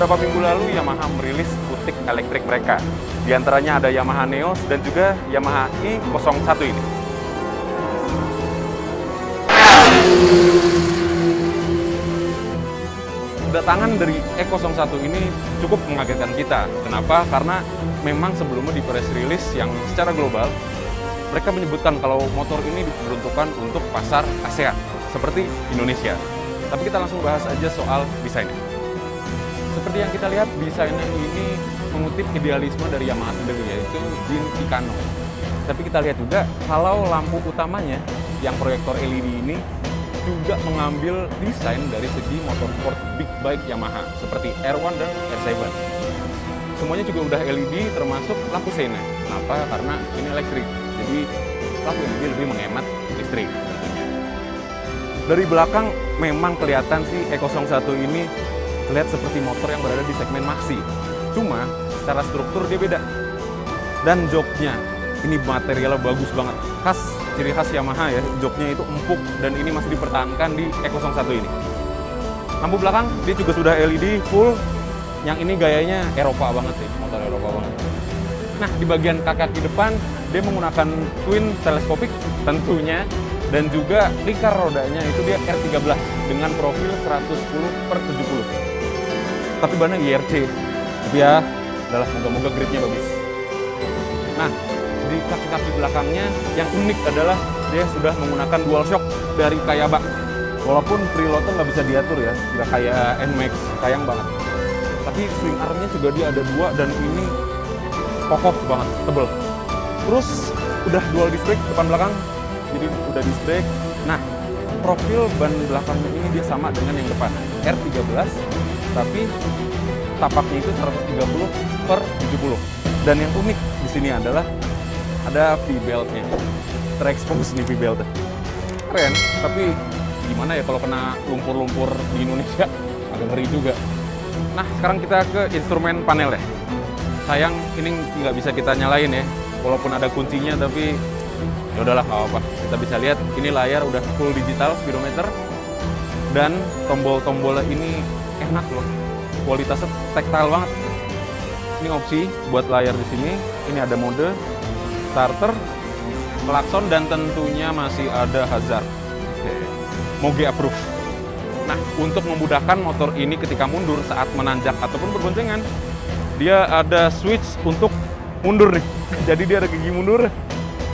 beberapa minggu lalu Yamaha merilis butik elektrik mereka. Di antaranya ada Yamaha Neos dan juga Yamaha i01 ini. Kedatangan dari E01 ini cukup mengagetkan kita. Kenapa? Karena memang sebelumnya di press release yang secara global, mereka menyebutkan kalau motor ini diperuntukkan untuk pasar ASEAN, seperti Indonesia. Tapi kita langsung bahas aja soal desainnya. Seperti yang kita lihat, desainnya ini mengutip idealisme dari Yamaha sendiri, yaitu Jin Kikano. Tapi kita lihat juga, kalau lampu utamanya, yang proyektor LED ini, juga mengambil desain dari segi motorsport big bike Yamaha seperti R1 dan R7. Semuanya juga udah LED termasuk lampu sena. Kenapa? Karena ini elektrik. Jadi lampu LED lebih menghemat listrik tentunya. Dari belakang memang kelihatan sih E01 ini terlihat seperti motor yang berada di segmen maxi. Cuma secara struktur dia beda. Dan joknya ini materialnya bagus banget. Ciri khas Yamaha ya, joknya itu empuk dan ini masih dipertahankan di E01 ini. Lampu belakang dia juga sudah LED full, yang ini gayanya Eropa banget sih, motor Eropa banget. Nah, di bagian kaki depan dia menggunakan twin teleskopik tentunya, dan juga lingkar rodanya itu dia R13 dengan profil 110/70. Tapi bannya IRC, tapi ya adalah moga-moga gripnya bagus. Nah, di kaki-kaki belakangnya yang unik adalah dia sudah menggunakan dual shock dari Kayaba. Walaupun preloader nggak bisa diatur ya, nggak kayak NMAX, sayang banget. Tapi swing armnya juga dia ada dua dan ini kokoh banget, tebel. Terus udah dual disc brake depan belakang, jadi udah disc brake. Nah, profil ban belakangnya ini dia sama dengan yang depan, R13, tapi tapaknya itu 130/70. Dan yang unik di sini adalah ada V-beltnya, terekspos nih V-beltnya. Keren, tapi gimana ya kalau kena lumpur-lumpur di Indonesia, agak ngeri juga. Nah, sekarang kita ke instrumen panel ya. Sayang ini nggak bisa kita nyalain ya, walaupun ada kuncinya, tapi ya udahlah nggak apa-apa. Kita bisa lihat ini layar udah full digital speedometer, dan tombol-tombolnya ini enak loh, kualitasnya tactile banget. Ini opsi buat layar di sini. Ini ada mode starter, klakson, dan tentunya masih ada hazard. Moge approve. Nah, untuk memudahkan motor ini ketika mundur saat menanjak ataupun berboncengan, dia ada switch untuk mundur nih. Jadi dia ada gigi mundur.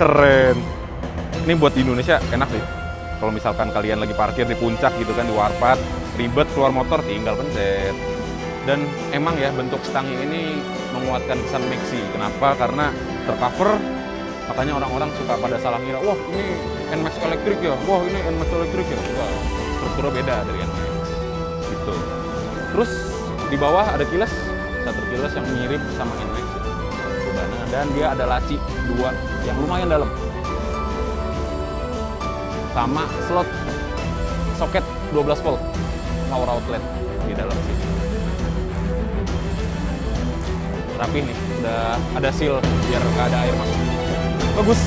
Keren. Ini buat di Indonesia enak sih. Kalau misalkan kalian lagi parkir di puncak gitu kan, di warpat, ribet keluar motor, tinggal pencet. Dan emang ya bentuk stangnya ini menguatkan kesan maxi. Kenapa? Karena tercover. Makanya orang-orang suka pada salah ngira, wah ini NMAX elektrik ya, wah ini NMAX elektrik ya. Wah, strukturnya beda dari NMAX. Gitu. Terus di bawah ada kilas, satu kilas yang mirip sama NMAX. Dan dia ada laci 2 yang lumayan dalam. Sama slot soket 12 volt power outlet di dalam sini. Rapi nih, udah ada seal biar nggak ada air masuk. Bagus,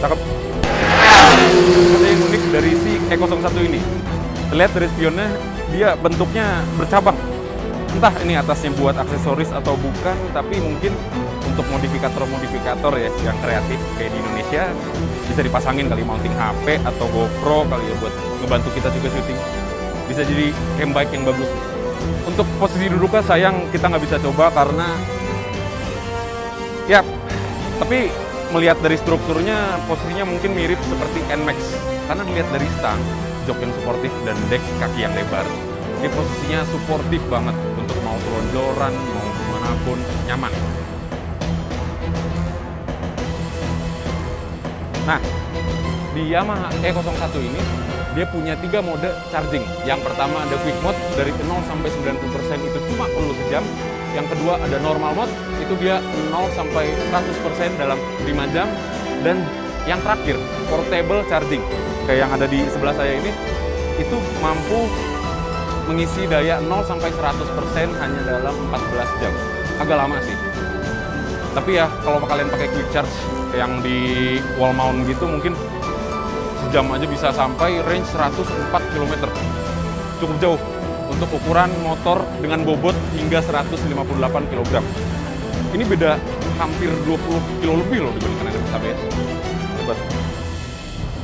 cakep. Ada yang unik dari si E01 ini. Terlihat dari spionnya, dia bentuknya bercabang. Entah ini atasnya buat aksesoris atau bukan, tapi mungkin untuk modifikator-modifikator ya yang kreatif kayak di Indonesia bisa dipasangin kali mounting HP atau GoPro kali ya buat ngebantu kita juga syuting. Bisa jadi cam bike yang bagus. Untuk posisi duduknya sayang kita nggak bisa coba karena ya, tapi melihat dari strukturnya, posisinya mungkin mirip seperti NMAX. Karena dilihat dari stang, jok yang suportif, dan dek kaki yang lebar, ini posisinya suportif banget untuk mau selonjoran, mau kemanapun, nyaman. Nah, di Yamaha E01 ini, dia punya 3 mode charging. Yang pertama ada quick mode, dari 0 sampai 90% itu cuma perlu sejam. Yang kedua ada normal mode, itu dia 0 sampai 100% dalam 5 jam. Dan yang terakhir, portable charging, kayak yang ada di sebelah saya ini, itu mampu mengisi daya 0 sampai 100% hanya dalam 14 jam. Agak lama sih. Tapi ya, kalau kalian pakai quick charge yang di wall mount gitu, mungkin sejam aja bisa sampai range 104 km. Cukup jauh. untuk ukuran motor dengan bobot hingga 158 kg. Ini beda hampir 20 kilo lebih loh dibandingkan NMAX ABS. Hebat.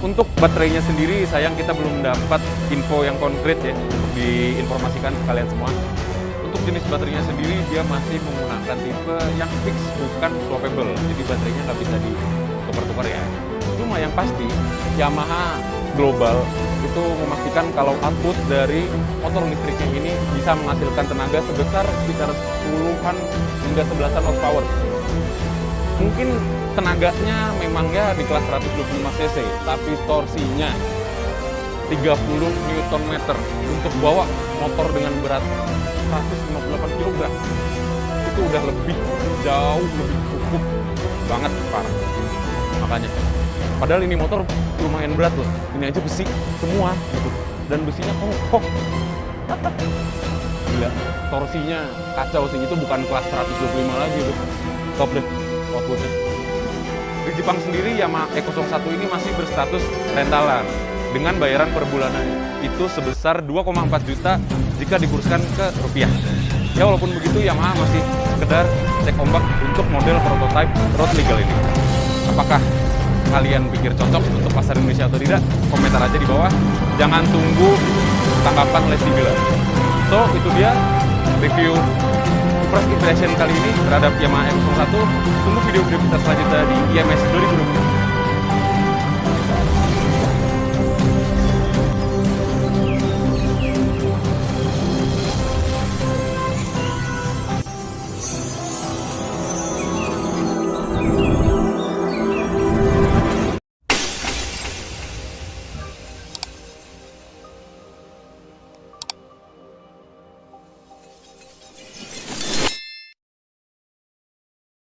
Untuk baterainya sendiri, sayang kita belum dapat info yang konkret ya untuk diinformasikan ke kalian semua. Untuk jenis baterainya sendiri, dia masih menggunakan tipe yang fix, bukan swappable. Jadi baterainya nggak bisa ditukar-tukar ya. Cuma yang pasti, Yamaha Global itu memastikan kalau output dari motor listriknya ini bisa menghasilkan tenaga sebesar sekitar 10-an hingga 11-an horsepower. Mungkin tenaganya memang ya di kelas 125 cc, tapi torsinya 30 Nm untuk bawa motor dengan berat 158 kg. Itu udah jauh lebih cukup banget, parah. Makanya padahal ini motor lumayan berat loh. Ini aja besi semua gitu. Dan besinya kokoh. Gila, torsinya kacau sih. Itu bukan kelas 125 lagi tuh. Top deh outputnya. Di Jepang sendiri Yamaha E01 ini masih berstatus rentalan dengan bayaran per bulannya itu sebesar 2,4 juta jika dikurskan ke rupiah. Ya walaupun begitu Yamaha masih sekedar cek ombak untuk model prototype road legal ini. Apakah kalian pikir cocok untuk pasar Indonesia atau tidak? Komentar aja di bawah. Jangan tunggu tanggapan Lesti Bilar. So, itu dia review first impression kali ini terhadap Yamaha E01. Tunggu video-video kita selanjutnya di IMS 2020.